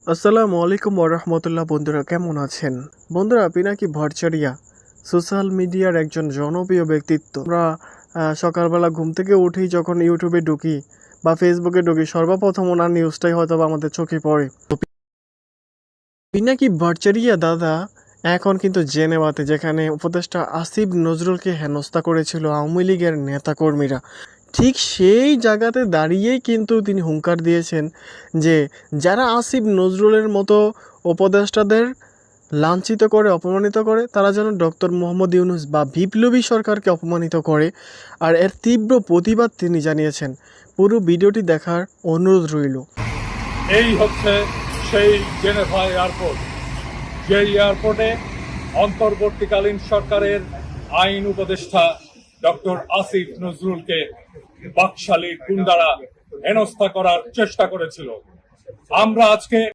আসসালামু আলাইকুম ওরহমতুল্লাহ। বন্ধুরা কেমন আছেন? বন্ধুরা, পিনাকি ভট্টাচার্য সোশ্যাল মিডিয়ার একজন জনপ্রিয় ব্যক্তিত্ব। আমরা সকালবেলা ঘুম থেকে উঠেই যখন ইউটিউবে ঢুকি বা ফেসবুকে ঢুকি, সর্বপ্রথম ওনার নিউজটাই হয়তো আমাদের চোখে পড়ে। পিনাকি ভট্টাচার্য দাদা এখন কিন্তু জেনেভাতে, যেখানে উপদেষ্টা আসিফ নজরুলকে হেনস্থা করেছিল আওয়ামী লীগের নেতাকর্মীরা, ঠিক সেই জায়গাতে দাঁড়িয়েই কিন্তু তিনি হুঙ্কার দিয়েছেন যে যারা আসিফ নজরুলের মতো উপদেষ্টাদের লাঞ্ছিত করে, অপমানিত করে, তারা যেন ডক্টর মোহাম্মদ ইউনূস বা বিপ্লবী সরকারকে অপমানিত করে। আর এর তীব্র প্রতিবাদ তিনি জানিয়েছেন। পুরো ভিডিওটি দেখার অনুরোধ রইল। এই হচ্ছে সেই জেনেভা এয়ারপোর্ট, যে এয়ারপোর্টে অন্তর্বর্তীকালীন সরকারের আইন উপদেষ্টা ডক্টর আসিফ নজরুলকে বাকশালী গুন্ডারা হেনস্থা করার চেষ্টা করেছিল। আমরা আজকে